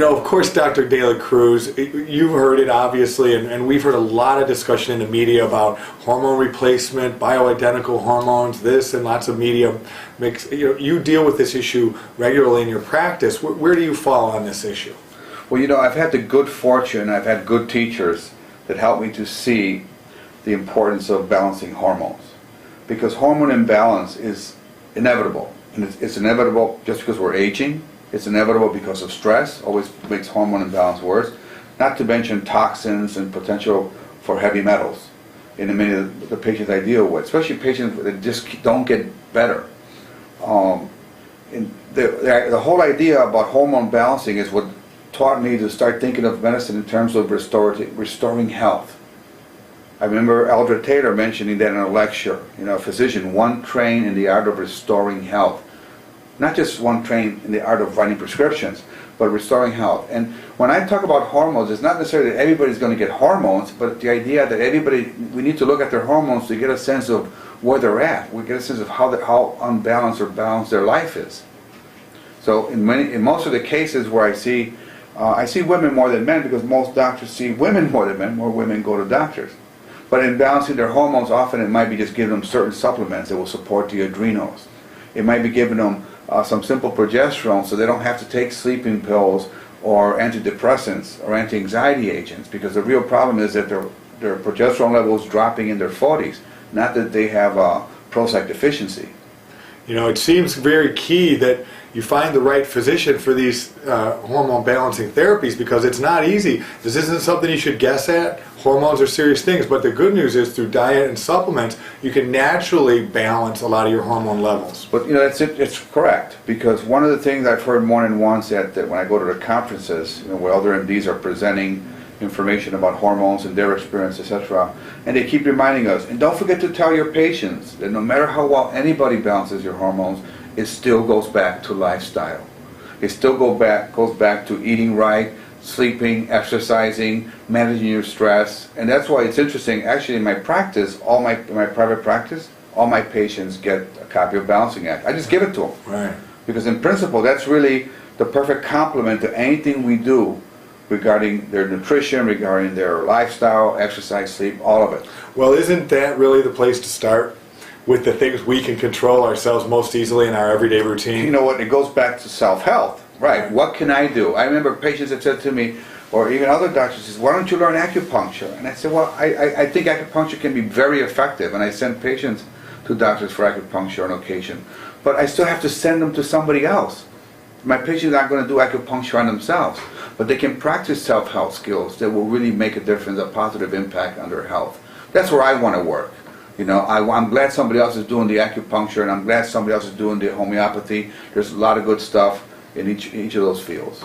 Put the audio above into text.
Of course, Dr. De La Cruz, you've heard it obviously, and we've heard a lot of discussion in the media about hormone replacement, bioidentical hormones, this, and lots of media mix. You deal with this issue regularly in your practice. Where do you fall on this issue? Well, I've had the good fortune, I've had good teachers that help me to see the importance of balancing hormones. Because hormone imbalance is inevitable. And it's inevitable just because we're aging. It's inevitable because of stress, always makes hormone imbalance worse. Not to mention toxins and potential for heavy metals in many of the patients I deal with, especially patients that just don't get better. The whole idea about hormone balancing is what taught me to start thinking of medicine in terms of restoring health. I remember Eldred Taylor mentioning that in a lecture. A physician, one trained in the art of restoring health. Not just one trained in the art of writing prescriptions, but restoring health. And when I talk about hormones, it's not necessarily that everybody's going to get hormones, but the idea that we need to look at their hormones to get a sense of where they're at. We get a sense of how unbalanced or balanced their life is. So in most of the cases where I see women more than men, because most doctors see women more than men, more women go to doctors. But in balancing their hormones, often it might be just giving them certain supplements that will support the adrenals. It might be giving them some simple progesterone so they don't have to take sleeping pills or antidepressants or anti-anxiety agents, because the real problem is that their progesterone level is dropping in their 40s, not that they have a Prozac deficiency. It seems very key that you find the right physician for these hormone balancing therapies, because it's not easy. This isn't something you should guess at. Hormones are serious things, but the good news is through diet and supplements, you can naturally balance a lot of your hormone levels. But it's correct, because one of the things I've heard more than once that when I go to the conferences, where other MDs are presenting information about hormones and their experience, etc., and they keep reminding us, and don't forget to tell your patients that no matter how well anybody balances your hormones, it still goes back to lifestyle. It still goes back to eating right, sleeping, exercising, managing your stress. And that's why it's interesting. Actually, in my practice, in my private practice, all my patients get a copy of Balancing Act. I just give it to them. Right. Because in principle, that's really the perfect complement to anything we do regarding their nutrition, regarding their lifestyle, exercise, sleep, all of it. Well, isn't that really the place to start? With the things we can control ourselves most easily in our everyday routine? You know what, it goes back to self-health. Right, what can I do? I remember patients that said to me, or even other doctors says, why don't you learn acupuncture? And I said, well, I think acupuncture can be very effective, and I send patients to doctors for acupuncture on occasion. But I still have to send them to somebody else. My patients aren't going to do acupuncture on themselves, but they can practice self-health skills that will really make a difference, a positive impact on their health. That's where I want to work. I'm glad somebody else is doing the acupuncture, and I'm glad somebody else is doing the homeopathy. There's a lot of good stuff in each of those fields.